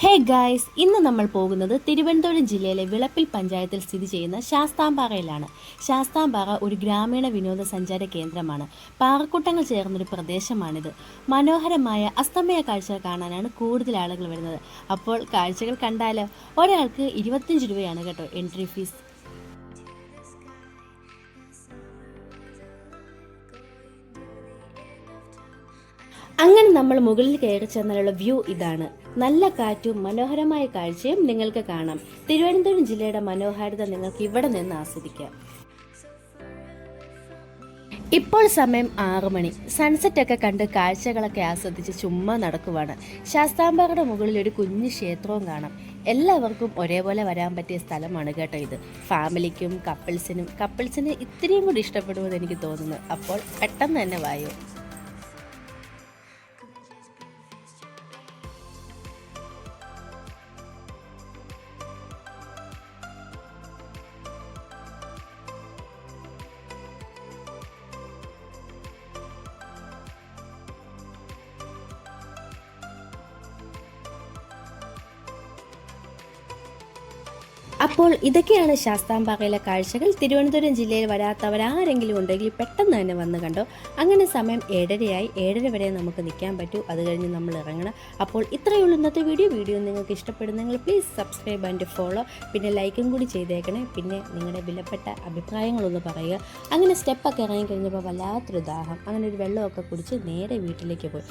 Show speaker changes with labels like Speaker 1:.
Speaker 1: Hey guys, ഇന്ന് നമ്മൾ പോകുന്നത് തിരുവനന്തപുരം ജില്ലയിലെ വിളപ്പിൽ പഞ്ചായത്തിൽ സ്ഥിതി ചെയ്യുന്ന ശാസ്താംപാറയിലാണ്. ശാസ്താംപാറ ഒരു ഗ്രാമീണ വിനോദസഞ്ചാര കേന്ദ്രമാണ്. പാറക്കൂട്ടങ്ങൾ ചേർന്നൊരു പ്രദേശമാണിത്. മനോഹരമായ അസ്തമയ കാഴ്ചകൾ കാണാനാണ് കൂടുതൽ ആളുകൾ വരുന്നത്. അപ്പോൾ കാഴ്ചകൾ കണ്ടാലോ? ഒരാൾക്ക് 25 രൂപയാണ് കേട്ടോ എൻട്രി ഫീസ്. അങ്ങനെ നമ്മൾ മുകളിൽ കയറി ചെന്നാലുള്ള വ്യൂ ഇതാണ്. നല്ല കാറ്റും മനോഹരമായ കാഴ്ചയും നിങ്ങൾക്ക് കാണാം. തിരുവനന്തപുരം ജില്ലയുടെ മനോഹാരിത നിങ്ങൾക്ക് ഇവിടെ നിന്ന് ആസ്വദിക്കാം. ഇപ്പോൾ സമയം 6 മണി. സൺസെറ്റ് ഒക്കെ കണ്ട് കാഴ്ചകളൊക്കെ ആസ്വദിച്ച് ചുമ്മാ നടക്കുവാണ്. ശാസ്താംപാറയുടെ മുകളിൽ ഒരു കുഞ്ഞു ക്ഷേത്രവും കാണാം. എല്ലാവർക്കും ഒരേപോലെ വരാൻ പറ്റിയ സ്ഥലമാണ് കേട്ടോ ഇത്. ഫാമിലിക്കും കപ്പിൾസിന് ഇത്രയും കൂടി ഇഷ്ടപ്പെടുമെന്ന് എനിക്ക് തോന്നുന്നു. അപ്പോൾ പെട്ടെന്ന് തന്നെ വായോ. അപ്പോൾ ഇതൊക്കെയാണ് ശാസ്താംപാറയിലെ കാഴ്ചകൾ. തിരുവനന്തപുരം ജില്ലയിൽ വരാത്തവരാരെങ്കിലും ഉണ്ടെങ്കിൽ പെട്ടെന്ന് തന്നെ വന്ന് കണ്ടോ. അങ്ങനെ സമയം 7:30 7:30 വരെ നമുക്ക് നിൽക്കാൻ പറ്റൂ. അത് കഴിഞ്ഞ് നമ്മൾ ഇറങ്ങണം. അപ്പോൾ ഇത്രയുള്ള ഇന്നത്തെ വീഡിയോ നിങ്ങൾക്ക് ഇഷ്ടപ്പെടുന്നെങ്കിൽ പ്ലീസ് സബ്സ്ക്രൈബ് ആൻഡ് ഫോളോ. പിന്നെ ലൈക്കും കൂടി ചെയ്തേക്കണേ. പിന്നെ നിങ്ങളുടെ വിലപ്പെട്ട അഭിപ്രായങ്ങളൊന്ന് പറയുക. അങ്ങനെ സ്റ്റെപ്പൊക്കെ ഇറങ്ങി കഴിഞ്ഞപ്പോൾ വല്ലാത്തൊരു ദാഹം. അങ്ങനെ ഒരു വെള്ളമൊക്കെ കുടിച്ച് നേരെ വീട്ടിലേക്ക് പോയി.